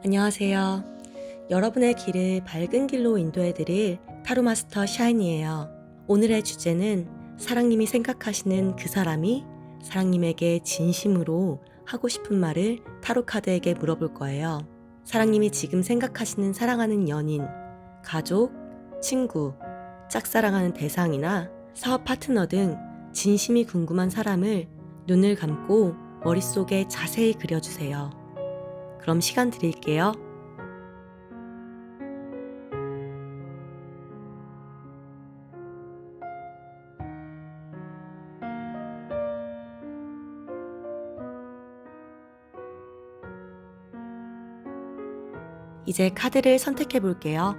안녕하세요. 여러분의 길을 밝은 길로 인도해드릴 타로마스터 샤인이에요. 오늘의 주제는 사랑님이 생각하시는 그 사람이 사랑님에게 진심으로 하고 싶은 말을 타로 카드에게 물어볼 거예요. 사랑님이 지금 생각하시는 사랑하는 연인, 가족, 친구, 짝사랑하는 대상이나 사업 파트너 등 진심이 궁금한 사람을 눈을 감고 머릿속에 자세히 그려주세요. 그럼 시간 드릴게요. 이제 카드를 선택해 볼게요.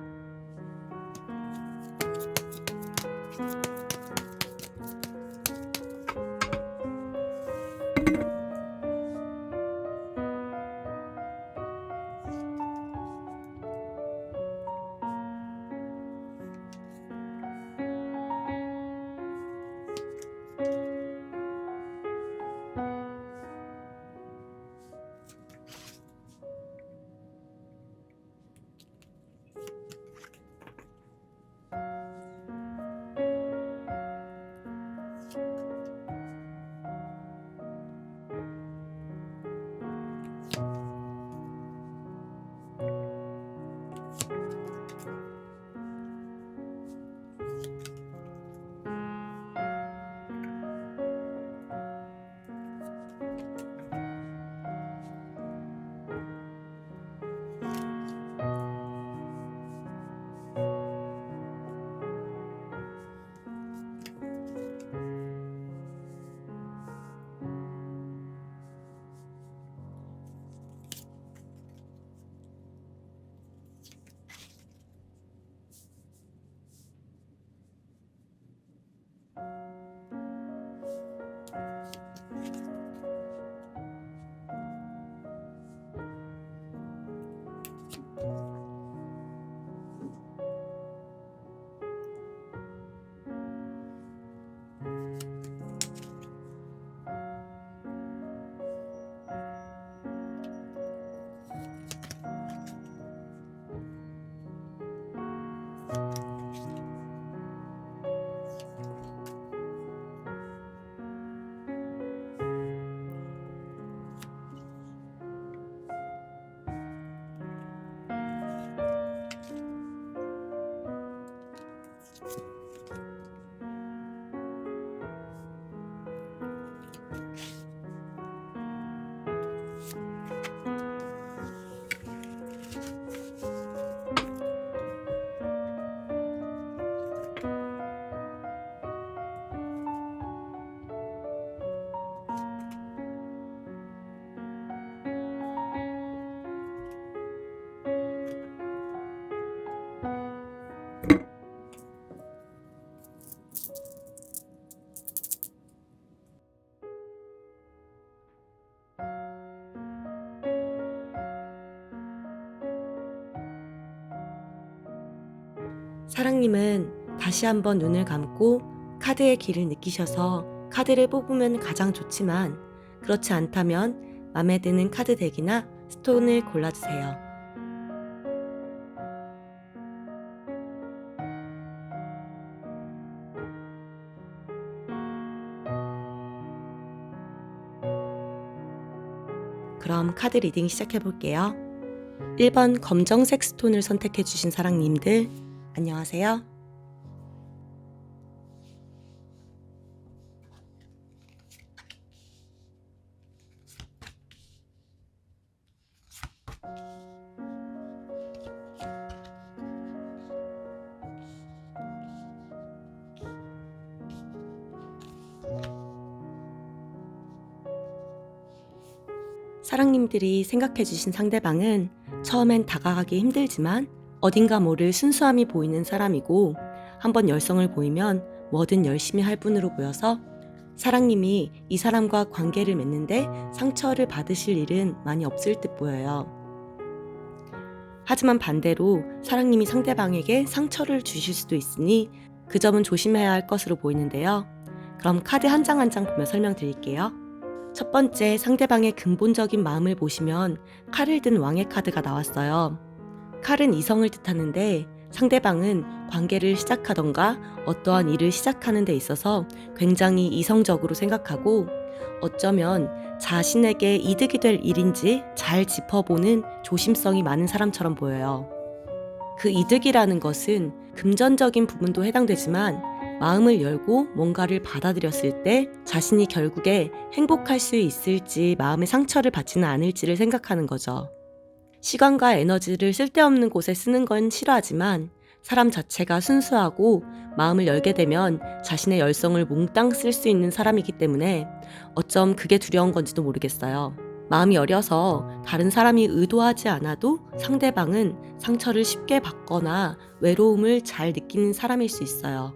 사랑님은 다시 한번 눈을 감고 카드의 길을 느끼셔서 카드를 뽑으면 가장 좋지만 그렇지 않다면 마음에 드는 카드 덱이나 스톤을 골라주세요. 그럼 카드 리딩 시작해 볼게요. 1번 검정색 스톤을 선택해 주신 사랑님들 안녕하세요. 사랑님들이 생각해 주신 상대방은 처음엔 다가가기 힘들지만 어딘가 모를 순수함이 보이는 사람이고 한번 열성을 보이면 뭐든 열심히 할 분으로 보여서 사랑님이 이 사람과 관계를 맺는데 상처를 받으실 일은 많이 없을 듯 보여요. 하지만 반대로 사랑님이 상대방에게 상처를 주실 수도 있으니 그 점은 조심해야 할 것으로 보이는데요. 그럼 카드 한 장 한 장 보며 설명드릴게요. 첫 번째 상대방의 근본적인 마음을 보시면 칼을 든 왕의 카드가 나왔어요. 칼은 이성을 뜻하는데 상대방은 관계를 시작하던가 어떠한 일을 시작하는 데 있어서 굉장히 이성적으로 생각하고 어쩌면 자신에게 이득이 될 일인지 잘 짚어보는 조심성이 많은 사람처럼 보여요. 그 이득이라는 것은 금전적인 부분도 해당되지만 마음을 열고 뭔가를 받아들였을 때 자신이 결국에 행복할 수 있을지 마음의 상처를 받지는 않을지를 생각하는 거죠. 시간과 에너지를 쓸데없는 곳에 쓰는 건 싫어하지만 사람 자체가 순수하고 마음을 열게 되면 자신의 열성을 몽땅 쓸 수 있는 사람이기 때문에 어쩜 그게 두려운 건지도 모르겠어요. 마음이 여려서 다른 사람이 의도하지 않아도 상대방은 상처를 쉽게 받거나 외로움을 잘 느끼는 사람일 수 있어요.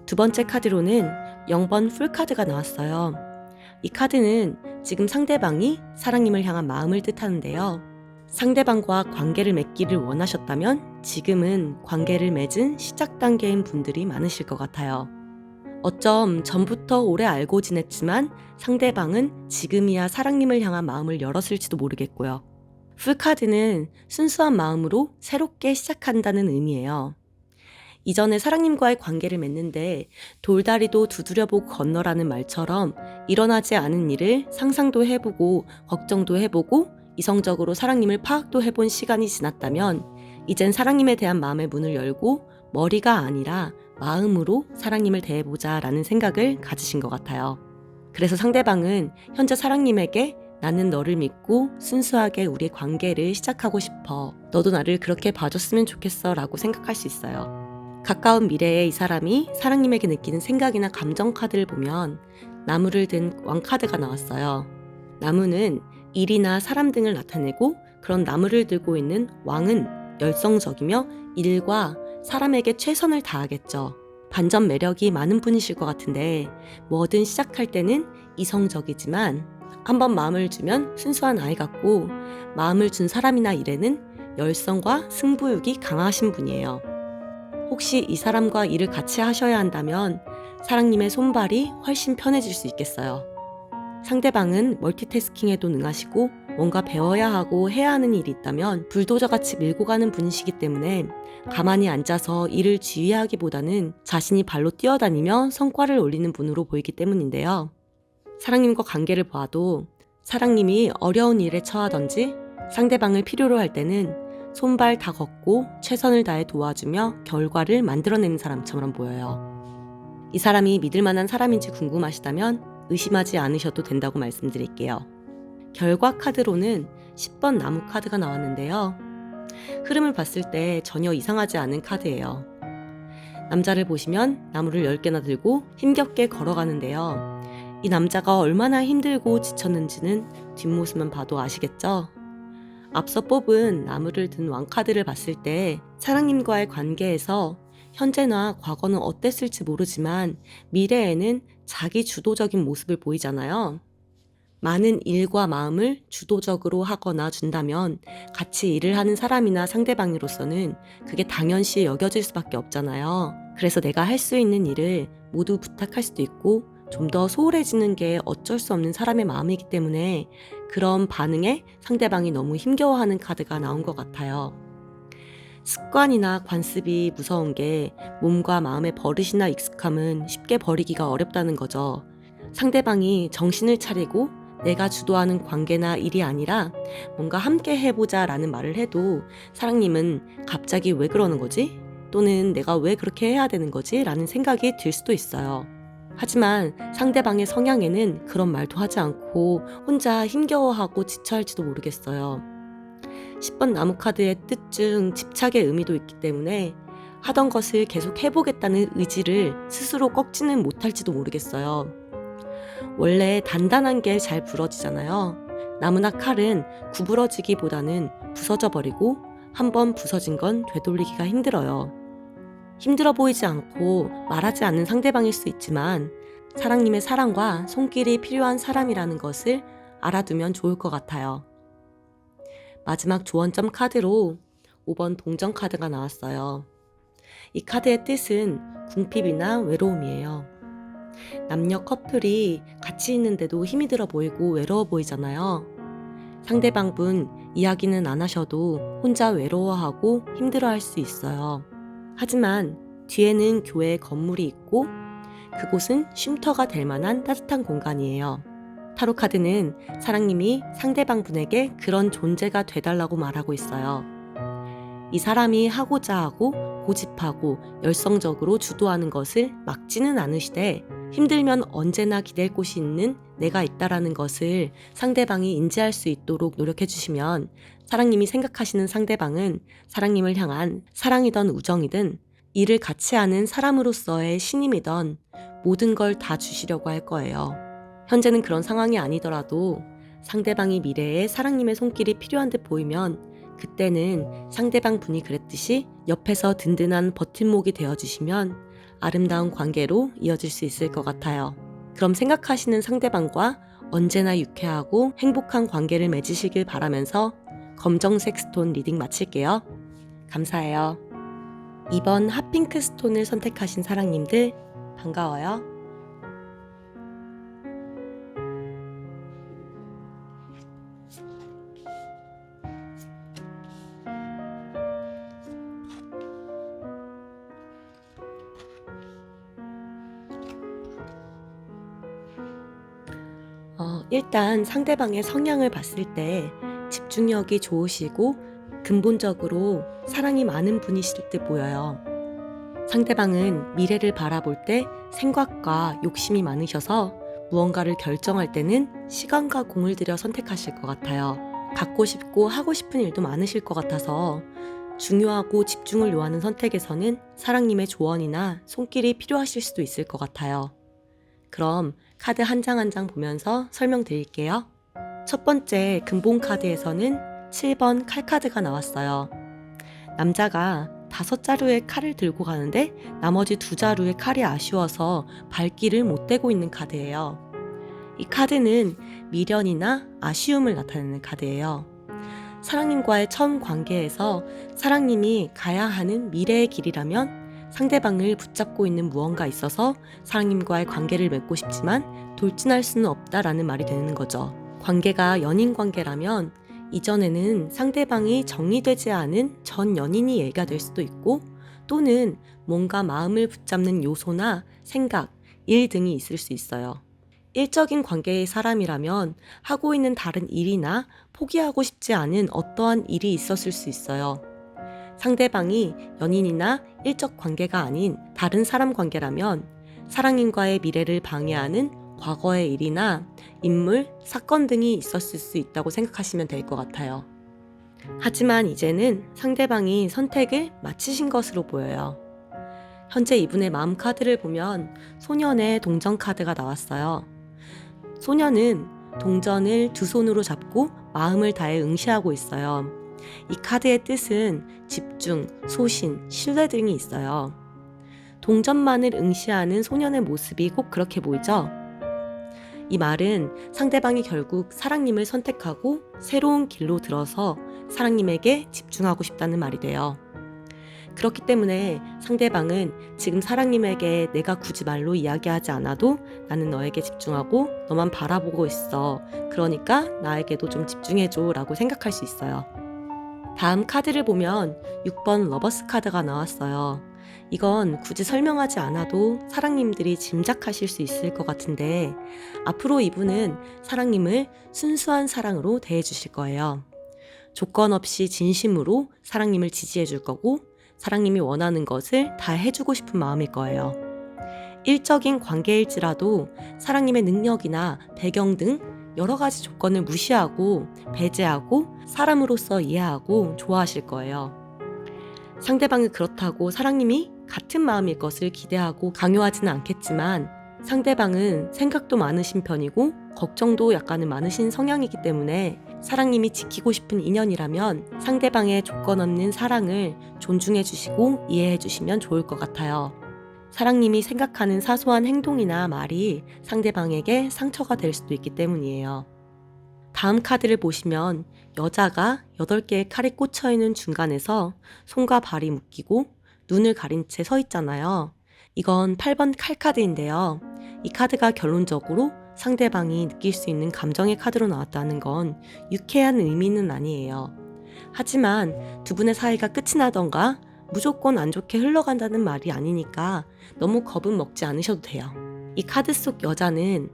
두 번째 카드로는 0번 풀카드가 나왔어요. 이 카드는 지금 상대방이 사랑님을 향한 마음을 뜻하는데요. 상대방과 관계를 맺기를 원하셨다면 지금은 관계를 맺은 시작 단계인 분들이 많으실 것 같아요. 어쩜 전부터 오래 알고 지냈지만 상대방은 지금이야 사랑님을 향한 마음을 열었을지도 모르겠고요. 풀카드는 순수한 마음으로 새롭게 시작한다는 의미예요. 이전에 사랑님과의 관계를 맺는데 돌다리도 두드려보고 건너라는 말처럼 일어나지 않은 일을 상상도 해보고 걱정도 해보고 이성적으로 사랑님을 파악도 해본 시간이 지났다면 이젠 사랑님에 대한 마음의 문을 열고 머리가 아니라 마음으로 사랑님을 대해보자 라는 생각을 가지신 것 같아요. 그래서 상대방은 현재 사랑님에게 나는 너를 믿고 순수하게 우리의 관계를 시작하고 싶어. 너도 나를 그렇게 봐줬으면 좋겠어 라고 생각할 수 있어요. 가까운 미래에 이 사람이 사랑님에게 느끼는 생각이나 감정 카드를 보면 나무를 든 왕카드가 나왔어요. 나무는 일이나 사람 등을 나타내고 그런 나무를 들고 있는 왕은 열성적이며 일과 사람에게 최선을 다하겠죠. 반전 매력이 많은 분이실 것 같은데 뭐든 시작할 때는 이성적이지만 한번 마음을 주면 순수한 아이 같고 마음을 준 사람이나 일에는 열성과 승부욕이 강하신 분이에요. 혹시 이 사람과 일을 같이 하셔야 한다면 사랑님의 손발이 훨씬 편해질 수 있겠어요. 상대방은 멀티태스킹에도 능하시고 뭔가 배워야 하고 해야 하는 일이 있다면 불도저같이 밀고 가는 분이시기 때문에 가만히 앉아서 일을 지휘하기보다는 자신이 발로 뛰어다니며 성과를 올리는 분으로 보이기 때문인데요. 사랑님과 관계를 봐도 사랑님이 어려운 일에 처하던지 상대방을 필요로 할 때는 손발 다 걷고 최선을 다해 도와주며 결과를 만들어내는 사람처럼 보여요. 이 사람이 믿을 만한 사람인지 궁금하시다면 의심하지 않으셔도 된다고 말씀드릴게요. 결과 카드로는 10번 나무 카드가 나왔는데요. 흐름을 봤을 때 전혀 이상하지 않은 카드예요. 남자를 보시면 나무를 10개나 들고 힘겹게 걸어가는데요. 이 남자가 얼마나 힘들고 지쳤는지는 뒷모습만 봐도 아시겠죠? 앞서 뽑은 나무를 든 왕카드를 봤을 때 사랑님과의 관계에서 현재나 과거는 어땠을지 모르지만 미래에는 자기 주도적인 모습을 보이잖아요. 많은 일과 마음을 주도적으로 하거나 준다면 같이 일을 하는 사람이나 상대방으로서는 그게 당연시 여겨질 수밖에 없잖아요. 그래서 내가 할 수 있는 일을 모두 부탁할 수도 있고 좀 더 소홀해지는 게 어쩔 수 없는 사람의 마음이기 때문에 그런 반응에 상대방이 너무 힘겨워하는 카드가 나온 것 같아요. 습관이나 관습이 무서운 게 몸과 마음의 버릇이나 익숙함은 쉽게 버리기가 어렵다는 거죠. 상대방이 정신을 차리고 내가 주도하는 관계나 일이 아니라 뭔가 함께 해보자 라는 말을 해도 사랑님은 갑자기 왜 그러는 거지? 또는 내가 왜 그렇게 해야 되는 거지? 라는 생각이 들 수도 있어요. 하지만 상대방의 성향에는 그런 말도 하지 않고 혼자 힘겨워하고 지쳐할지도 모르겠어요. 10번 나무카드의 뜻 중 집착의 의미도 있기 때문에 하던 것을 계속 해보겠다는 의지를 스스로 꺾지는 못할지도 모르겠어요. 원래 단단한 게 잘 부러지잖아요. 나무나 칼은 구부러지기보다는 부서져 버리고 한번 부서진 건 되돌리기가 힘들어요. 힘들어 보이지 않고 말하지 않는 상대방일 수 있지만 사랑님의 사랑과 손길이 필요한 사람이라는 것을 알아두면 좋을 것 같아요. 마지막 조언점 카드로 5번 동전 카드가 나왔어요. 이 카드의 뜻은 궁핍이나 외로움이에요. 남녀 커플이 같이 있는데도 힘이 들어 보이고 외로워 보이잖아요. 상대방분 이야기는 안 하셔도 혼자 외로워하고 힘들어할 수 있어요. 하지만 뒤에는 교회 건물이 있고 그곳은 쉼터가 될 만한 따뜻한 공간이에요. 타로 카드는 사랑님이 상대방분에게 그런 존재가 돼달라고 말하고 있어요. 이 사람이 하고자 하고 고집하고 열성적으로 주도하는 것을 막지는 않으시되 힘들면 언제나 기댈 곳이 있는 내가 있다라는 것을 상대방이 인지할 수 있도록 노력해 주시면 사랑님이 생각하시는 상대방은 사랑님을 향한 사랑이든 우정이든 일을 같이 하는 사람으로서의 신임이든 모든 걸 다 주시려고 할 거예요. 현재는 그런 상황이 아니더라도 상대방이 미래에 사랑님의 손길이 필요한 듯 보이면 그때는 상대방 분이 그랬듯이 옆에서 든든한 버팀목이 되어주시면 아름다운 관계로 이어질 수 있을 것 같아요. 그럼 생각하시는 상대방과 언제나 유쾌하고 행복한 관계를 맺으시길 바라면서 검정색 스톤 리딩 마칠게요. 감사해요. 이번 핫핑크 스톤을 선택하신 사랑님들 반가워요. 일단 상대방의 성향을 봤을 때 집중력이 좋으시고 근본적으로 사랑이 많은 분이실 듯 보여요. 상대방은 미래를 바라볼 때 생각과 욕심이 많으셔서 무언가를 결정할 때는 시간과 공을 들여 선택하실 것 같아요. 갖고 싶고 하고 싶은 일도 많으실 것 같아서 중요하고 집중을 요하는 선택에서는 사랑님의 조언이나 손길이 필요하실 수도 있을 것 같아요. 그럼 카드 한 장 한 장 보면서 설명드릴게요. 첫 번째 근본 카드에서는 7번 칼 카드가 나왔어요. 남자가 5자루의 칼을 들고 가는데 나머지 2자루의 칼이 아쉬워서 발길을 못 대고 있는 카드예요. 이 카드는 미련이나 아쉬움을 나타내는 카드예요. 사랑님과의 처음 관계에서 사랑님이 가야 하는 미래의 길이라면 상대방을 붙잡고 있는 무언가 있어서 사랑님과의 관계를 맺고 싶지만 돌진할 수는 없다라는 말이 되는 거죠. 관계가 연인 관계라면 이전에는 상대방이 정리되지 않은 전 연인이 얘기가 될 수도 있고 또는 뭔가 마음을 붙잡는 요소나 생각, 일 등이 있을 수 있어요. 일적인 관계의 사람이라면 하고 있는 다른 일이나 포기하고 싶지 않은 어떠한 일이 있었을 수 있어요. 상대방이 연인이나 일적 관계가 아닌 다른 사람 관계라면 사랑인과의 미래를 방해하는 과거의 일이나 인물, 사건 등이 있었을 수 있다고 생각하시면 될 것 같아요. 하지만 이제는 상대방이 선택을 마치신 것으로 보여요. 현재 이분의 마음 카드를 보면 소년의 동전 카드가 나왔어요. 소년은 동전을 두 손으로 잡고 마음을 다해 응시하고 있어요. 이 카드의 뜻은 집중, 소신, 신뢰 등이 있어요. 동전만을 응시하는 소년의 모습이 꼭 그렇게 보이죠? 이 말은 상대방이 결국 사랑님을 선택하고 새로운 길로 들어서 사랑님에게 집중하고 싶다는 말이 돼요. 그렇기 때문에 상대방은 지금 사랑님에게 내가 굳이 말로 이야기하지 않아도 나는 너에게 집중하고 너만 바라보고 있어. 그러니까 나에게도 좀 집중해줘 라고 생각할 수 있어요. 다음 카드를 보면 6번 러버스 카드가 나왔어요. 이건 굳이 설명하지 않아도 사랑님들이 짐작하실 수 있을 것 같은데 앞으로 이분은 사랑님을 순수한 사랑으로 대해주실 거예요. 조건 없이 진심으로 사랑님을 지지해 줄 거고 사랑님이 원하는 것을 다 해주고 싶은 마음일 거예요. 일적인 관계일지라도 사랑님의 능력이나 배경 등 여러 가지 조건을 무시하고 배제하고 사람으로서 이해하고 좋아하실 거예요. 상대방은 그렇다고 사랑님이 같은 마음일 것을 기대하고 강요하지는 않겠지만 상대방은 생각도 많으신 편이고 걱정도 약간은 많으신 성향이기 때문에 사랑님이 지키고 싶은 인연이라면 상대방의 조건 없는 사랑을 존중해 주시고 이해해 주시면 좋을 것 같아요. 사랑님이 생각하는 사소한 행동이나 말이 상대방에게 상처가 될 수도 있기 때문이에요. 다음 카드를 보시면 여자가 8개의 칼이 꽂혀있는 중간에서 손과 발이 묶이고 눈을 가린 채 서 있잖아요. 이건 8번 칼 카드인데요. 이 카드가 결론적으로 상대방이 느낄 수 있는 감정의 카드로 나왔다는 건 유쾌한 의미는 아니에요. 하지만 두 분의 사이가 끝이 나던가 무조건 안 좋게 흘러간다는 말이 아니니까 너무 겁은 먹지 않으셔도 돼요. 이 카드 속 여자는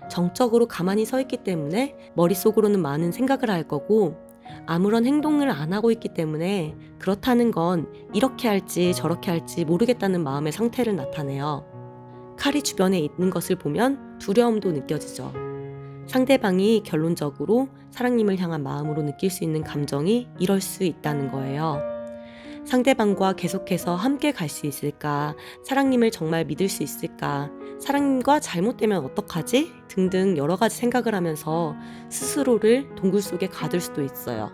정적으로 가만히 서 있기 때문에 머릿속으로는 많은 생각을 할 거고, 아무런 행동을 안 하고 있기 때문에 그렇다는 건 이렇게 할지 저렇게 할지 모르겠다는 마음의 상태를 나타내요. 칼이 주변에 있는 것을 보면 두려움도 느껴지죠. 상대방이 결론적으로 사랑님을 향한 마음으로 느낄 수 있는 감정이 이럴 수 있다는 거예요. 상대방과 계속해서 함께 갈 수 있을까? 사랑님을 정말 믿을 수 있을까? 사랑님과 잘못되면 어떡하지? 등등 여러 가지 생각을 하면서 스스로를 동굴 속에 가둘 수도 있어요.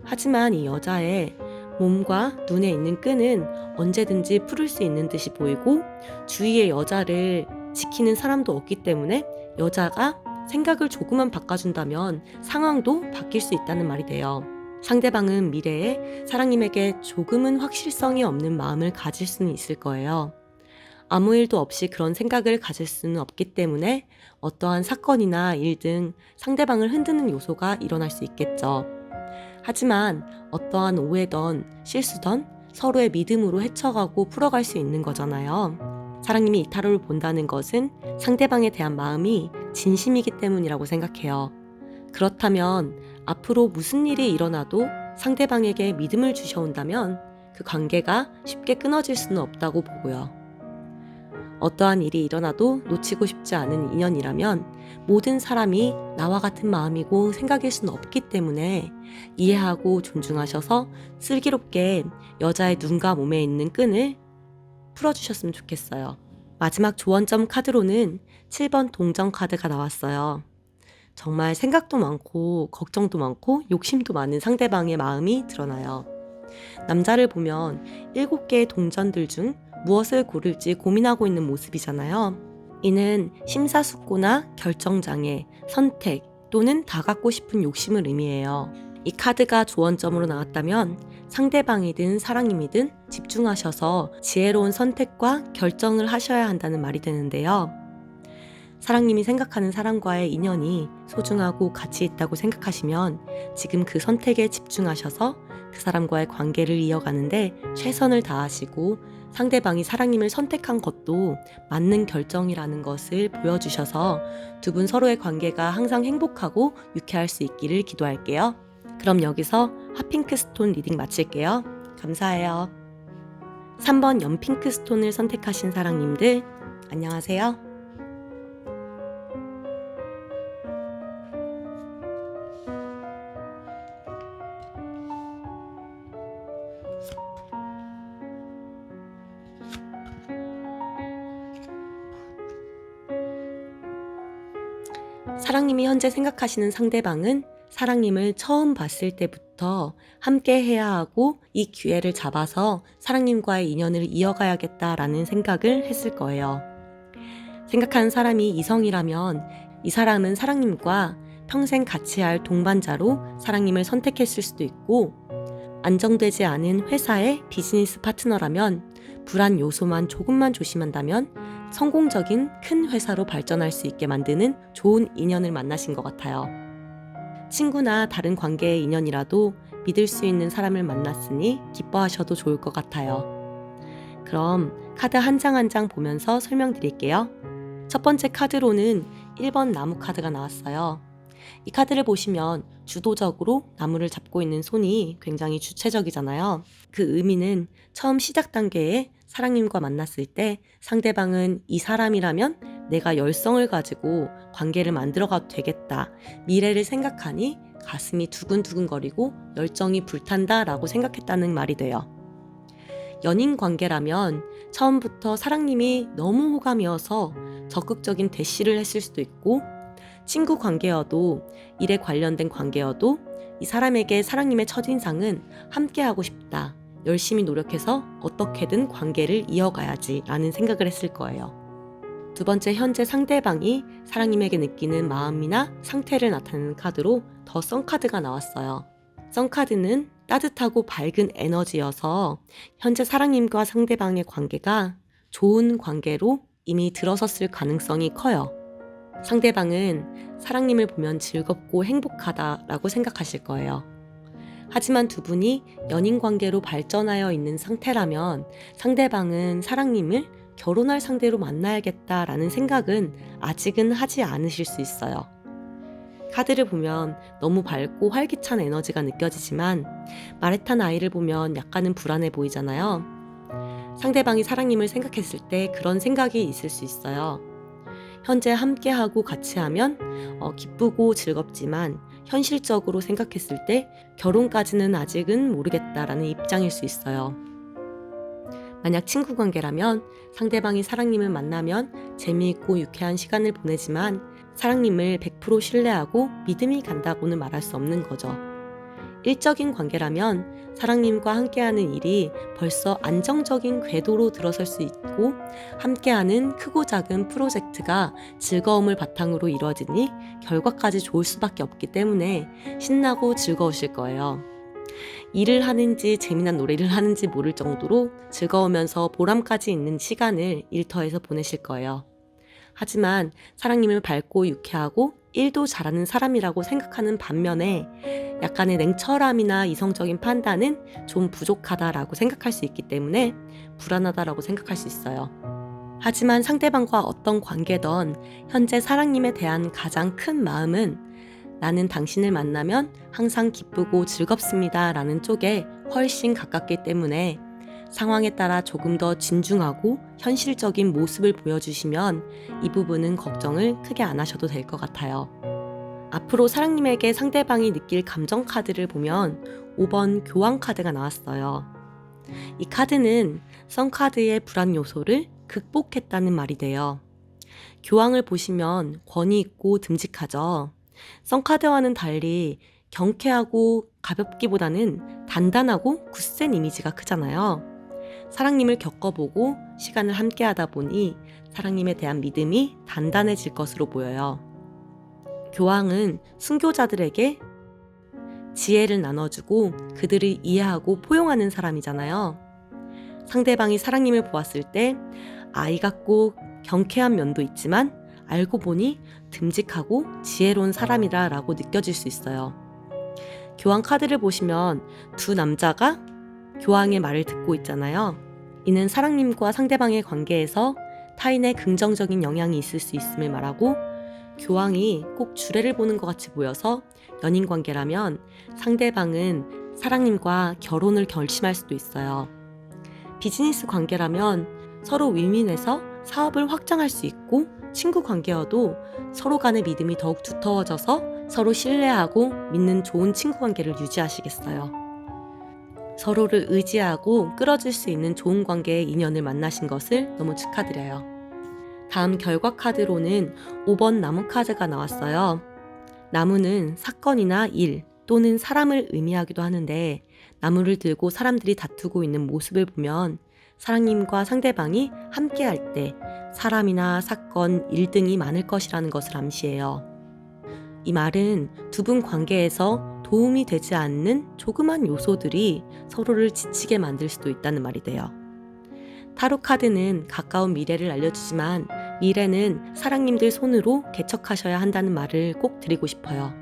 하지만 이 여자의 몸과 눈에 있는 끈은 언제든지 풀을 수 있는 듯이 보이고, 주위의 여자를 지키는 사람도 없기 때문에 여자가 생각을 조금만 바꿔준다면 상황도 바뀔 수 있다는 말이 돼요. 상대방은 미래에 사랑님에게 조금은 확실성이 없는 마음을 가질 수는 있을 거예요. 아무 일도 없이 그런 생각을 가질 수는 없기 때문에 어떠한 사건이나 일 등 상대방을 흔드는 요소가 일어날 수 있겠죠. 하지만 어떠한 오해던 실수던 서로의 믿음으로 헤쳐가고 풀어갈 수 있는 거잖아요. 사랑님이 이 타로를 본다는 것은 상대방에 대한 마음이 진심이기 때문이라고 생각해요. 그렇다면 앞으로 무슨 일이 일어나도 상대방에게 믿음을 주셔온다면 그 관계가 쉽게 끊어질 수는 없다고 보고요. 어떠한 일이 일어나도 놓치고 싶지 않은 인연이라면 모든 사람이 나와 같은 마음이고 생각일 수는 없기 때문에 이해하고 존중하셔서 슬기롭게 여자의 눈과 몸에 있는 끈을 풀어주셨으면 좋겠어요. 마지막 조언점 카드로는 7번 동전 카드가 나왔어요. 정말 생각도 많고 걱정도 많고 욕심도 많은 상대방의 마음이 드러나요. 남자를 보면 7개의 동전들 중 무엇을 고를지 고민하고 있는 모습이잖아요. 이는 심사숙고나 결정장애, 선택 또는 다 갖고 싶은 욕심을 의미해요. 이 카드가 조언점으로 나왔다면 상대방이든 사랑님이든 집중하셔서 지혜로운 선택과 결정을 하셔야 한다는 말이 되는데요. 사랑님이 생각하는 사람과의 인연이 소중하고 가치 있다고 생각하시면 지금 그 선택에 집중하셔서 그 사람과의 관계를 이어가는데 최선을 다하시고, 상대방이 사랑님을 선택한 것도 맞는 결정이라는 것을 보여주셔서 두 분 서로의 관계가 항상 행복하고 유쾌할 수 있기를 기도할게요. 그럼 여기서 핫핑크 스톤 리딩 마칠게요. 감사해요. 3번 연핑크 스톤을 선택하신 사랑님들, 안녕하세요. 사랑님이 현재 생각하시는 상대방은 사랑님을 처음 봤을 때부터 함께 해야 하고 이 기회를 잡아서 사랑님과의 인연을 이어가야겠다라는 생각을 했을 거예요. 생각하는 사람이 이성이라면 이 사람은 사랑님과 평생 같이 할 동반자로 사랑님을 선택했을 수도 있고, 안정되지 않은 회사의 비즈니스 파트너라면 불안 요소만 조금만 조심한다면 성공적인 큰 회사로 발전할 수 있게 만드는 좋은 인연을 만나신 것 같아요. 친구나 다른 관계의 인연이라도 믿을 수 있는 사람을 만났으니 기뻐하셔도 좋을 것 같아요. 그럼 카드 한 장 한 장 보면서 설명드릴게요. 첫 번째 카드로는 1번 나무 카드가 나왔어요. 이 카드를 보시면 주도적으로 나무를 잡고 있는 손이 굉장히 주체적이잖아요. 그 의미는 처음 시작 단계에 사랑님과 만났을 때 상대방은 이 사람이라면 내가 열성을 가지고 관계를 만들어가도 되겠다, 미래를 생각하니 가슴이 두근두근거리고 열정이 불탄다 라고 생각했다는 말이 돼요. 연인 관계라면 처음부터 사랑님이 너무 호감이어서 적극적인 대시를 했을 수도 있고, 친구 관계여도 일에 관련된 관계여도 이 사람에게 사랑님의 첫인상은 함께하고 싶다, 열심히 노력해서 어떻게든 관계를 이어가야지 라는 생각을 했을 거예요. 두 번째, 현재 상대방이 사랑님에게 느끼는 마음이나 상태를 나타내는 카드로 더 선카드가 나왔어요. 선카드는 따뜻하고 밝은 에너지여서 현재 사랑님과 상대방의 관계가 좋은 관계로 이미 들어섰을 가능성이 커요. 상대방은 사랑님을 보면 즐겁고 행복하다라고 생각하실 거예요. 하지만 두 분이 연인 관계로 발전하여 있는 상태라면 상대방은 사랑님을 결혼할 상대로 만나야겠다라는 생각은 아직은 하지 않으실 수 있어요. 카드를 보면 너무 밝고 활기찬 에너지가 느껴지지만 마레탄 아이를 보면 약간은 불안해 보이잖아요. 상대방이 사랑님을 생각했을 때 그런 생각이 있을 수 있어요. 현재 함께하고 같이 하면 기쁘고 즐겁지만 현실적으로 생각했을 때 결혼까지는 아직은 모르겠다라는 입장일 수 있어요. 만약 친구 관계라면 상대방이 사랑님을 만나면 재미있고 유쾌한 시간을 보내지만 사랑님을 100% 신뢰하고 믿음이 간다고는 말할 수 없는 거죠. 일적인 관계라면 사랑님과 함께하는 일이 벌써 안정적인 궤도로 들어설 수 있고 함께하는 크고 작은 프로젝트가 즐거움을 바탕으로 이루어지니 결과까지 좋을 수밖에 없기 때문에 신나고 즐거우실 거예요. 일을 하는지 재미난 놀이를 하는지 모를 정도로 즐거우면서 보람까지 있는 시간을 일터에서 보내실 거예요. 하지만 사랑님을 밝고 유쾌하고 일도 잘하는 사람이라고 생각하는 반면에 약간의 냉철함이나 이성적인 판단은 좀 부족하다라고 생각할 수 있기 때문에 불안하다라고 생각할 수 있어요. 하지만 상대방과 어떤 관계든 현재 사랑님에 대한 가장 큰 마음은 나는 당신을 만나면 항상 기쁘고 즐겁습니다 라는 쪽에 훨씬 가깝기 때문에 상황에 따라 조금 더 진중하고 현실적인 모습을 보여주시면 이 부분은 걱정을 크게 안 하셔도 될 것 같아요. 앞으로 사랑님에게 상대방이 느낄 감정 카드를 보면 5번 교황 카드가 나왔어요. 이 카드는 선 카드의 불안 요소를 극복했다는 말이 돼요. 교황을 보시면 권위 있고 듬직하죠. 선 카드와는 달리 경쾌하고 가볍기보다는 단단하고 굳센 이미지가 크잖아요. 사랑님을 겪어보고 시간을 함께 하다 보니 사랑님에 대한 믿음이 단단해질 것으로 보여요. 교황은 순교자들에게 지혜를 나눠주고 그들을 이해하고 포용하는 사람이잖아요. 상대방이 사랑님을 보았을 때 아이 같고 경쾌한 면도 있지만 알고 보니 듬직하고 지혜로운 사람이라고 느껴질 수 있어요. 교황 카드를 보시면 두 남자가 교황의 말을 듣고 있잖아요. 이는 사랑님과 상대방의 관계에서 타인의 긍정적인 영향이 있을 수 있음을 말하고 교황이 꼭 주례를 보는 것 같이 보여서 연인 관계라면 상대방은 사랑님과 결혼을 결심할 수도 있어요. 비즈니스 관계라면 서로 윈윈해서 사업을 확장할 수 있고 친구 관계여도 서로 간의 믿음이 더욱 두터워져서 서로 신뢰하고 믿는 좋은 친구 관계를 유지하시겠어요. 서로를 의지하고 끌어줄 수 있는 좋은 관계의 인연을 만나신 것을 너무 축하드려요. 다음 결과 카드로는 5번 나무 카드가 나왔어요. 나무는 사건이나 일 또는 사람을 의미하기도 하는데 나무를 들고 사람들이 다투고 있는 모습을 보면 사랑님과 상대방이 함께할 때 사람이나 사건, 일 등이 많을 것이라는 것을 암시해요. 이 말은 두 분 관계에서 도움이 되지 않는 조그만 요소들이 서로를 지치게 만들 수도 있다는 말이 돼요. 타로 카드는 가까운 미래를 알려주지만 미래는 사랑님들 손으로 개척하셔야 한다는 말을 꼭 드리고 싶어요.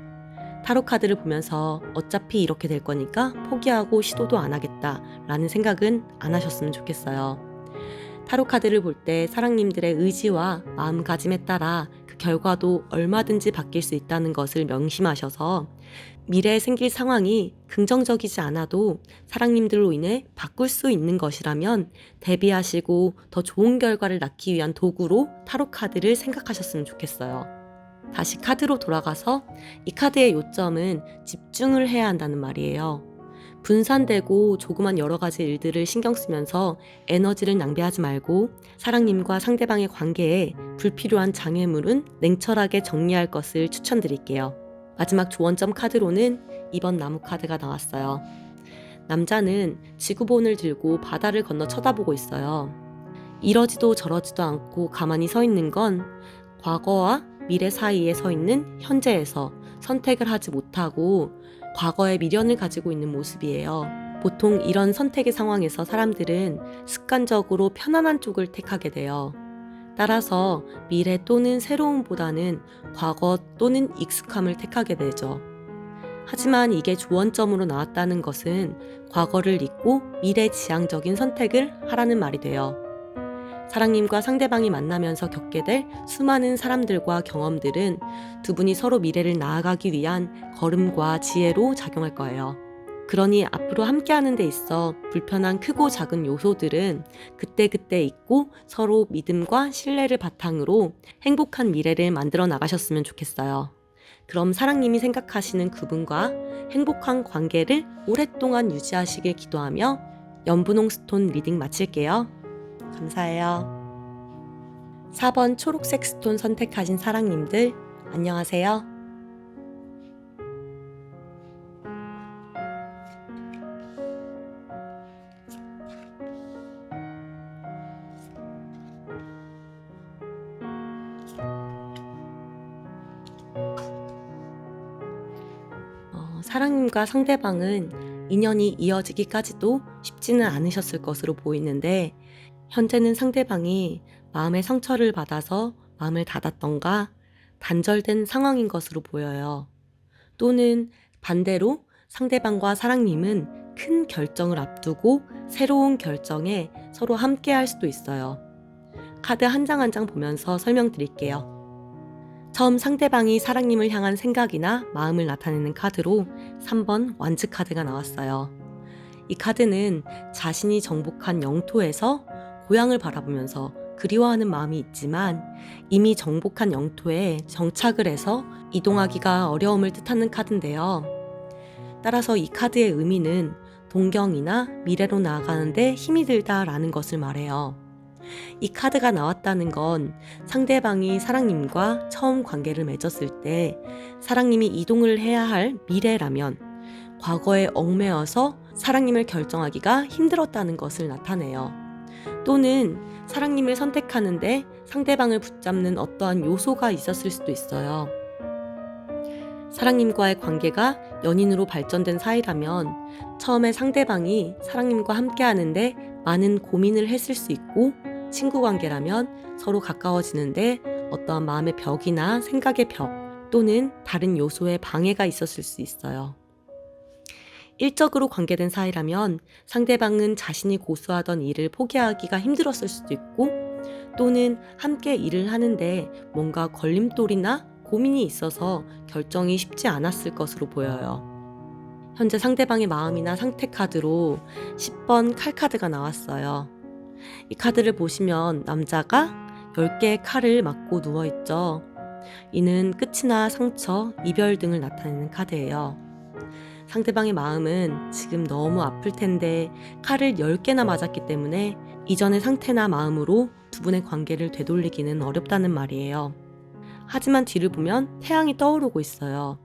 타로 카드를 보면서 어차피 이렇게 될 거니까 포기하고 시도도 안 하겠다 라는 생각은 안 하셨으면 좋겠어요. 타로 카드를 볼 때 사랑님들의 의지와 마음가짐에 따라 그 결과도 얼마든지 바뀔 수 있다는 것을 명심하셔서 미래에 생길 상황이 긍정적이지 않아도 사랑님들로 인해 바꿀 수 있는 것이라면 대비하시고 더 좋은 결과를 낳기 위한 도구로 타로 카드를 생각하셨으면 좋겠어요. 다시 카드로 돌아가서 이 카드의 요점은 집중을 해야 한다는 말이에요. 분산되고 조그만 여러 가지 일들을 신경 쓰면서 에너지를 낭비하지 말고 사랑님과 상대방의 관계에 불필요한 장애물은 냉철하게 정리할 것을 추천드릴게요. 마지막 조언점 카드로는 2번 나무 카드가 나왔어요. 남자는 지구본을 들고 바다를 건너 쳐다보고 있어요. 이러지도 저러지도 않고 가만히 서 있는 건 과거와 미래 사이에 서 있는 현재에서 선택을 하지 못하고 과거의 미련을 가지고 있는 모습이에요. 보통 이런 선택의 상황에서 사람들은 습관적으로 편안한 쪽을 택하게 돼요. 따라서 미래 또는 새로움보다는 과거 또는 익숙함을 택하게 되죠. 하지만 이게 조언점으로 나왔다는 것은 과거를 잊고 미래지향적인 선택을 하라는 말이 돼요. 사랑님과 상대방이 만나면서 겪게 될 수많은 사람들과 경험들은 두 분이 서로 미래를 나아가기 위한 걸음과 지혜로 작용할 거예요. 그러니 앞으로 함께하는 데 있어 불편한 크고 작은 요소들은 그때그때 잊고 서로 믿음과 신뢰를 바탕으로 행복한 미래를 만들어 나가셨으면 좋겠어요. 그럼 사랑님이 생각하시는 그분과 행복한 관계를 오랫동안 유지하시길 기도하며 연분홍 스톤 리딩 마칠게요. 감사해요. 4번 초록색 스톤 선택하신 사랑님들, 안녕하세요. 사랑님과 상대방은 인연이 이어지기까지도 쉽지는 않으셨을 것으로 보이는데 현재는 상대방이 마음의 상처를 받아서 마음을 닫았던가 단절된 상황인 것으로 보여요. 또는 반대로 상대방과 사랑님은 큰 결정을 앞두고 새로운 결정에 서로 함께 할 수도 있어요. 카드 한 장 한 장 보면서 설명드릴게요. 처음 상대방이 사랑님을 향한 생각이나 마음을 나타내는 카드로 3번 완즈 카드가 나왔어요. 이 카드는 자신이 정복한 영토에서 고향을 바라보면서 그리워하는 마음이 있지만 이미 정복한 영토에 정착을 해서 이동하기가 어려움을 뜻하는 카드인데요. 따라서 이 카드의 의미는 동경이나 미래로 나아가는데 힘이 들다라는 것을 말해요. 이 카드가 나왔다는 건 상대방이 사랑님과 처음 관계를 맺었을 때 사랑님이 이동을 해야 할 미래라면 과거에 얽매여서 사랑님을 결정하기가 힘들었다는 것을 나타내요. 또는 사랑님을 선택하는데 상대방을 붙잡는 어떠한 요소가 있었을 수도 있어요. 사랑님과의 관계가 연인으로 발전된 사이라면 처음에 상대방이 사랑님과 함께 하는데 많은 고민을 했을 수 있고 친구 관계라면 서로 가까워지는데 어떠한 마음의 벽이나 생각의 벽 또는 다른 요소의 방해가 있었을 수 있어요. 일적으로 관계된 사이라면 상대방은 자신이 고수하던 일을 포기하기가 힘들었을 수도 있고 또는 함께 일을 하는데 뭔가 걸림돌이나 고민이 있어서 결정이 쉽지 않았을 것으로 보여요. 현재 상대방의 마음이나 상태 카드로 10번 칼 카드가 나왔어요. 이 카드를 보시면 남자가 10개의 칼을 맞고 누워있죠. 이는 끝이나 상처, 이별 등을 나타내는 카드예요. 상대방의 마음은 지금 너무 아플 텐데 칼을 10개나 맞았기 때문에 이전의 상태나 마음으로 두 분의 관계를 되돌리기는 어렵다는 말이에요. 하지만 뒤를 보면 태양이 떠오르고 있어요.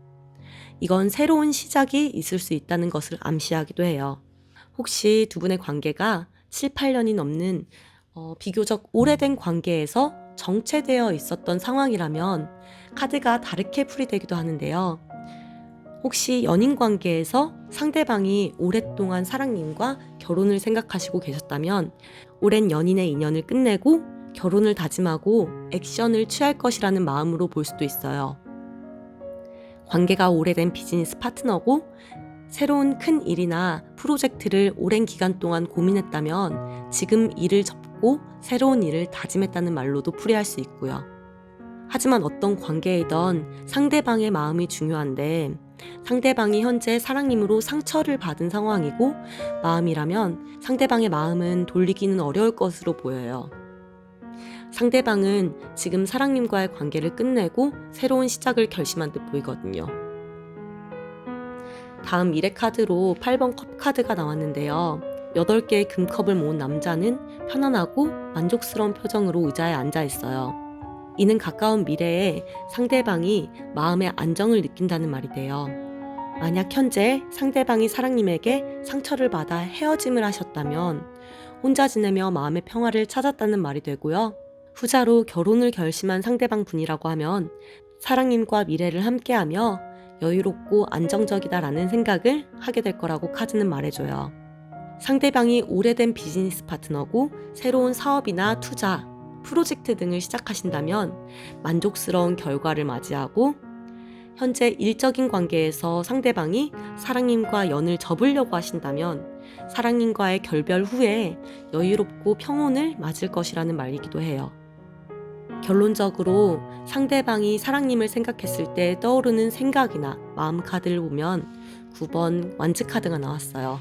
이건 새로운 시작이 있을 수 있다는 것을 암시하기도 해요. 혹시 두 분의 관계가 7, 8년이 넘는 비교적 오래된 관계에서 정체되어 있었던 상황이라면 카드가 다르게 풀이되기도 하는데요. 혹시 연인 관계에서 상대방이 오랫동안 사랑님과 결혼을 생각하시고 계셨다면 오랜 연인의 인연을 끝내고 결혼을 다짐하고 액션을 취할 것이라는 마음으로 볼 수도 있어요. 관계가 오래된 비즈니스 파트너고 새로운 큰 일이나 프로젝트를 오랜 기간 동안 고민했다면 지금 일을 접고 새로운 일을 다짐했다는 말로도 풀이할 수 있고요. 하지만 어떤 관계이든 상대방의 마음이 중요한데 상대방이 현재 사랑님으로 상처를 받은 상황이고 마음이라면 상대방의 마음은 돌리기는 어려울 것으로 보여요. 상대방은 지금 사랑님과의 관계를 끝내고 새로운 시작을 결심한 듯 보이거든요. 다음 미래 카드로 8번 컵 카드가 나왔는데요. 8개의 금컵을 모은 남자는 편안하고 만족스러운 표정으로 의자에 앉아 있어요. 이는 가까운 미래에 상대방이 마음의 안정을 느낀다는 말이 돼요. 만약 현재 상대방이 사랑님에게 상처를 받아 헤어짐을 하셨다면 혼자 지내며 마음의 평화를 찾았다는 말이 되고요. 후자로 결혼을 결심한 상대방 분이라고 하면 사랑님과 미래를 함께하며 여유롭고 안정적이다라는 생각을 하게 될 거라고 카드는 말해줘요. 상대방이 오래된 비즈니스 파트너고 새로운 사업이나 투자, 프로젝트 등을 시작하신다면 만족스러운 결과를 맞이하고, 현재 일적인 관계에서 상대방이 사랑님과 연을 접으려고 하신다면 사랑님과의 결별 후에 여유롭고 평온을 맞을 것이라는 말이기도 해요. 결론적으로 상대방이 사랑님을 생각했을 때 떠오르는 생각이나 마음 카드를 보면 9번 완즈 카드가 나왔어요.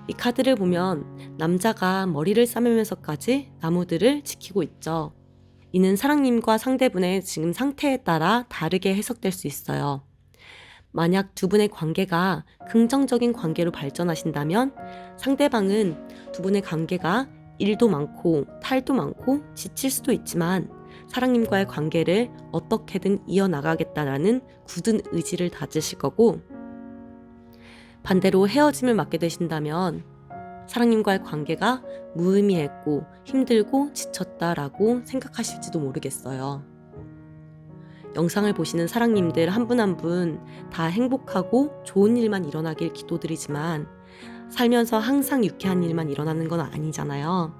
이 카드를 보면 남자가 머리를 싸매면서까지 나무들을 지키고 있죠. 이는 사랑님과 상대분의 지금 상태에 따라 다르게 해석될 수 있어요. 만약 두 분의 관계가 긍정적인 관계로 발전하신다면 상대방은 두 분의 관계가 일도 많고 탈도 많고 지칠 수도 있지만 사랑님과의 관계를 어떻게든 이어나가겠다라는 굳은 의지를 다지실 거고, 반대로 헤어짐을 맞게 되신다면 사랑님과의 관계가 무의미했고 힘들고 지쳤다라고 생각하실지도 모르겠어요. 영상을 보시는 사랑님들 한 분 한 분 다 행복하고 좋은 일만 일어나길 기도드리지만 살면서 항상 유쾌한 일만 일어나는 건 아니잖아요.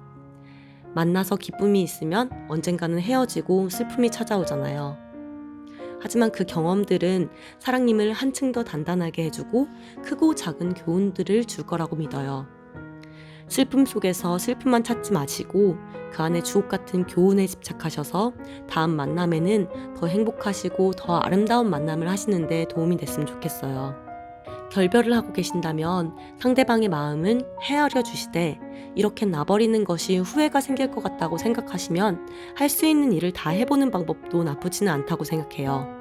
만나서 기쁨이 있으면 언젠가는 헤어지고 슬픔이 찾아오잖아요. 하지만 그 경험들은 사랑님을 한층 더 단단하게 해주고 크고 작은 교훈들을 줄 거라고 믿어요. 슬픔 속에서 슬픔만 찾지 마시고 그 안에 주옥 같은 교훈에 집착하셔서 다음 만남에는 더 행복하시고 더 아름다운 만남을 하시는데 도움이 됐으면 좋겠어요. 결별을 하고 계신다면 상대방의 마음은 헤아려 주시되 이렇게 놔버리는 것이 후회가 생길 것 같다고 생각하시면 할 수 있는 일을 다 해보는 방법도 나쁘지는 않다고 생각해요.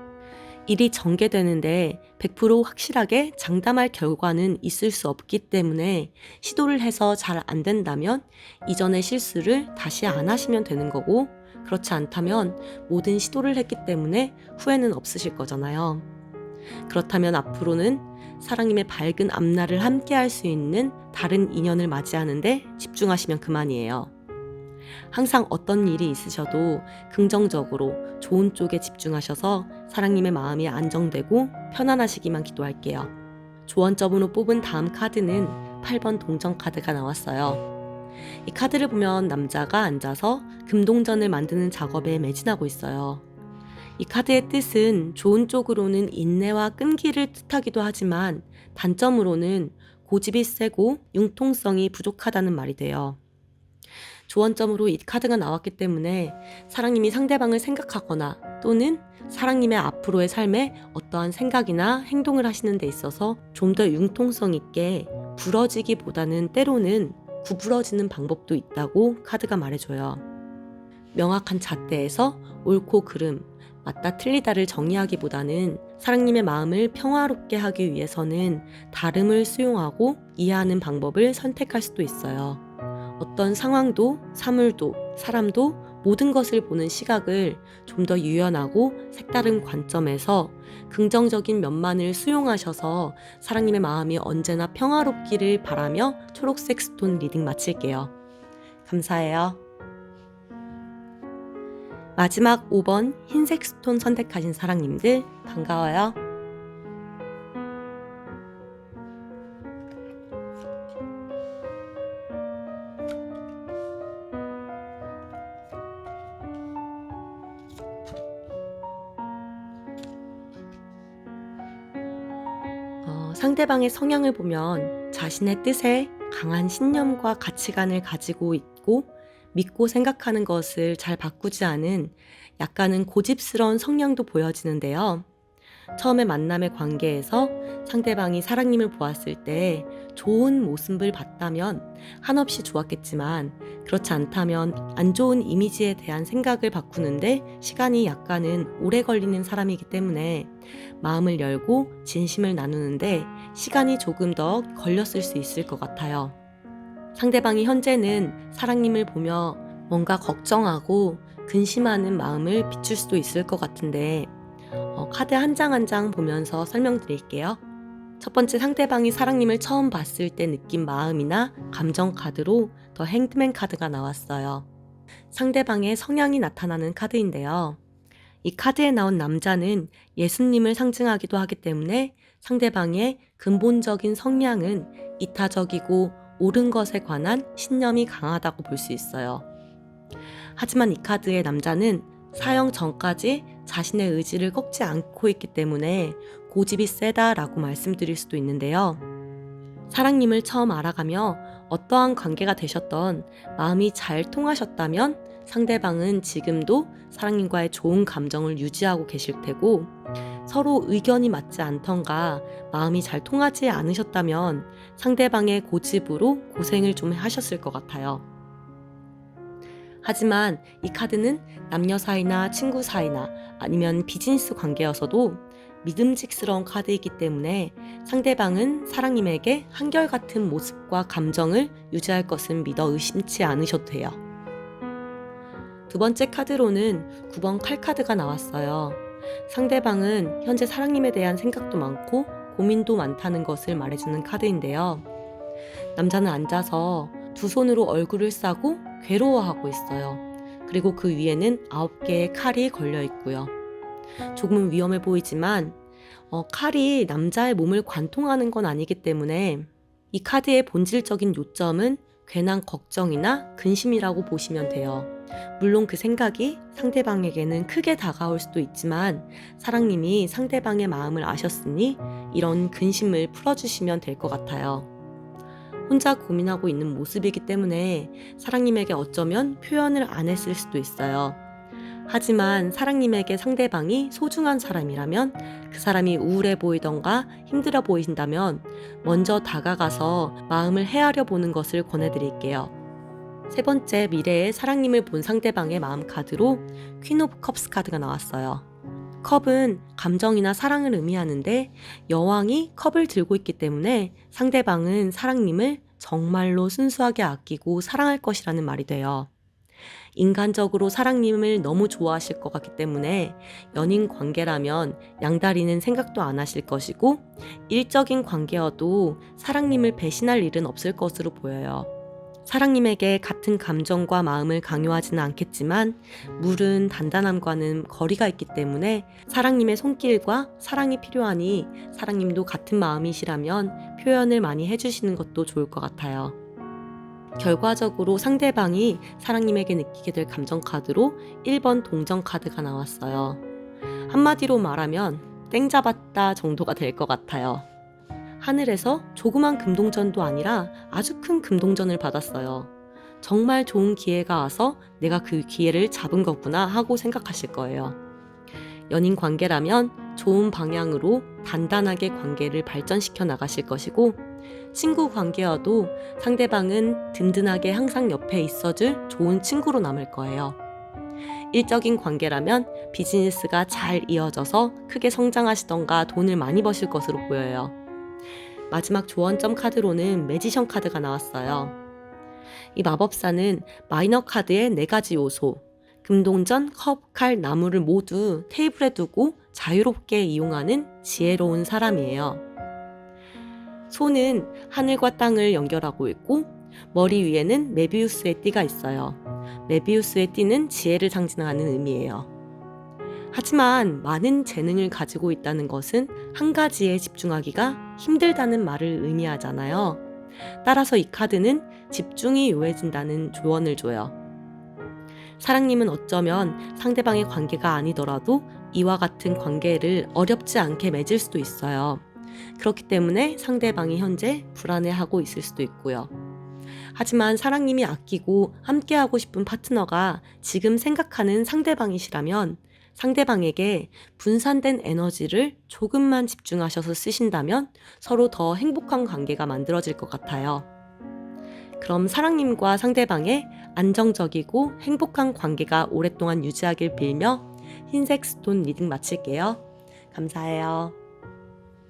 일이 전개되는데 100% 확실하게 장담할 결과는 있을 수 없기 때문에 시도를 해서 잘 안 된다면 이전의 실수를 다시 안 하시면 되는 거고, 그렇지 않다면 모든 시도를 했기 때문에 후회는 없으실 거잖아요. 그렇다면 앞으로는 사랑님의 밝은 앞날을 함께 할 수 있는 다른 인연을 맞이하는데 집중하시면 그만이에요. 항상 어떤 일이 있으셔도 긍정적으로 좋은 쪽에 집중하셔서 사랑님의 마음이 안정되고 편안하시기만 기도할게요. 조언점으로 뽑은 다음 카드는 8번 동전 카드가 나왔어요. 이 카드를 보면 남자가 앉아서 금동전을 만드는 작업에 매진하고 있어요. 이 카드의 뜻은 좋은 쪽으로는 인내와 끈기를 뜻하기도 하지만 단점으로는 고집이 세고 융통성이 부족하다는 말이 돼요. 조언점으로 이 카드가 나왔기 때문에 사랑님이 상대방을 생각하거나 또는 사랑님의 앞으로의 삶에 어떠한 생각이나 행동을 하시는 데 있어서 좀 더 융통성 있게 부러지기보다는 때로는 구부러지는 방법도 있다고 카드가 말해줘요. 명확한 잣대에서 옳고 그름, 맞다 틀리다를 정의하기보다는 사랑님의 마음을 평화롭게 하기 위해서는 다름을 수용하고 이해하는 방법을 선택할 수도 있어요. 어떤 상황도 사물도 사람도 모든 것을 보는 시각을 좀 더 유연하고 색다른 관점에서 긍정적인 면만을 수용하셔서 사랑님의 마음이 언제나 평화롭기를 바라며 초록색 스톤 리딩 마칠게요. 감사해요. 마지막 5번 흰색 스톤 선택하신 사랑님들 반가워요. 상대방의 성향을 보면 자신의 뜻에 강한 신념과 가치관을 가지고 있고 믿고 생각하는 것을 잘 바꾸지 않은 약간은 고집스러운 성향도 보여지는데요. 처음에 만남의 관계에서 상대방이 사랑님을 보았을 때 좋은 모습을 봤다면 한없이 좋았겠지만 그렇지 않다면 안 좋은 이미지에 대한 생각을 바꾸는데 시간이 약간은 오래 걸리는 사람이기 때문에 마음을 열고 진심을 나누는데 시간이 조금 더 걸렸을 수 있을 것 같아요. 상대방이 현재는 사랑님을 보며 뭔가 걱정하고 근심하는 마음을 비출 수도 있을 것 같은데 카드 한 장 한 장 보면서 설명드릴게요. 첫 번째, 상대방이 사랑님을 처음 봤을 때 느낀 마음이나 감정 카드로 더 행드맨 카드가 나왔어요. 상대방의 성향이 나타나는 카드인데요. 이 카드에 나온 남자는 예수님을 상징하기도 하기 때문에 상대방의 근본적인 성향은 이타적이고 옳은 것에 관한 신념이 강하다고 볼 수 있어요. 하지만 이 카드의 남자는 사형 전까지 자신의 의지를 꺾지 않고 있기 때문에 고집이 세다라고 말씀드릴 수도 있는데요. 사랑님을 처음 알아가며 어떠한 관계가 되셨던 마음이 잘 통하셨다면 상대방은 지금도 사랑님과의 좋은 감정을 유지하고 계실 테고, 서로 의견이 맞지 않던가 마음이 잘 통하지 않으셨다면 상대방의 고집으로 고생을 좀 하셨을 것 같아요. 하지만 이 카드는 남녀 사이나 친구 사이나 아니면 비즈니스 관계여서도 믿음직스러운 카드이기 때문에 상대방은 사랑님에게 한결같은 모습과 감정을 유지할 것은 믿어 의심치 않으셔도 돼요. 두 번째 카드로는 9번 칼카드가 나왔어요. 상대방은 현재 사랑님에 대한 생각도 많고 고민도 많다는 것을 말해주는 카드인데요. 남자는 앉아서 두 손으로 얼굴을 싸고 괴로워하고 있어요. 그리고 그 위에는 9개의 칼이 걸려 있고요. 조금은 위험해 보이지만 칼이 남자의 몸을 관통하는 건 아니기 때문에 이 카드의 본질적인 요점은 괜한 걱정이나 근심이라고 보시면 돼요. 물론 그 생각이 상대방에게는 크게 다가올 수도 있지만 사랑님이 상대방의 마음을 아셨으니 이런 근심을 풀어주시면 될 것 같아요. 혼자 고민하고 있는 모습이기 때문에 사랑님에게 어쩌면 표현을 안 했을 수도 있어요. 하지만 사랑님에게 상대방이 소중한 사람이라면, 그 사람이 우울해 보이던가 힘들어 보이신다면 먼저 다가가서 마음을 헤아려 보는 것을 권해드릴게요. 세 번째, 미래의 사랑님을 본 상대방의 마음 카드로 퀸 오브 컵스 카드가 나왔어요. 컵은 감정이나 사랑을 의미하는데 여왕이 컵을 들고 있기 때문에 상대방은 사랑님을 정말로 순수하게 아끼고 사랑할 것이라는 말이 돼요. 인간적으로 사랑님을 너무 좋아하실 것 같기 때문에 연인 관계라면 양다리는 생각도 안 하실 것이고, 일적인 관계여도 사랑님을 배신할 일은 없을 것으로 보여요. 사랑님에게 같은 감정과 마음을 강요하지는 않겠지만 물은 단단함과는 거리가 있기 때문에 사랑님의 손길과 사랑이 필요하니 사랑님도 같은 마음이시라면 표현을 많이 해주시는 것도 좋을 것 같아요. 결과적으로 상대방이 사랑님에게 느끼게 될 감정 카드로 1번 동정 카드가 나왔어요. 한마디로 말하면 땡 잡았다 정도가 될 것 같아요. 하늘에서 조그만 금동전도 아니라 아주 큰 금동전을 받았어요. 정말 좋은 기회가 와서 내가 그 기회를 잡은 거구나 하고 생각하실 거예요. 연인 관계라면 좋은 방향으로 단단하게 관계를 발전시켜 나가실 것이고, 친구 관계여도 상대방은 든든하게 항상 옆에 있어줄 좋은 친구로 남을 거예요. 일적인 관계라면 비즈니스가 잘 이어져서 크게 성장하시던가 돈을 많이 버실 것으로 보여요. 마지막 조언점 카드로는 매지션 카드가 나왔어요. 이 마법사는 마이너 카드의 4가지 요소, 금동전, 컵, 칼, 나무를 모두 테이블에 두고 자유롭게 이용하는 지혜로운 사람이에요. 손은 하늘과 땅을 연결하고 있고 머리 위에는 메비우스의 띠가 있어요. 메비우스의 띠는 지혜를 상징하는 의미예요. 하지만 많은 재능을 가지고 있다는 것은 한 가지에 집중하기가 힘들다는 말을 의미하잖아요. 따라서 이 카드는 집중이 요해진다는 조언을 줘요. 사랑님은 어쩌면 상대방의 관계가 아니더라도 이와 같은 관계를 어렵지 않게 맺을 수도 있어요. 그렇기 때문에 상대방이 현재 불안해하고 있을 수도 있고요. 하지만 사랑님이 아끼고 함께하고 싶은 파트너가 지금 생각하는 상대방이시라면 상대방에게 분산된 에너지를 조금만 집중하셔서 쓰신다면 서로 더 행복한 관계가 만들어질 것 같아요. 그럼 사랑님과 상대방의 안정적이고 행복한 관계가 오랫동안 유지하길 빌며 흰색 스톤 리딩 마칠게요. 감사해요.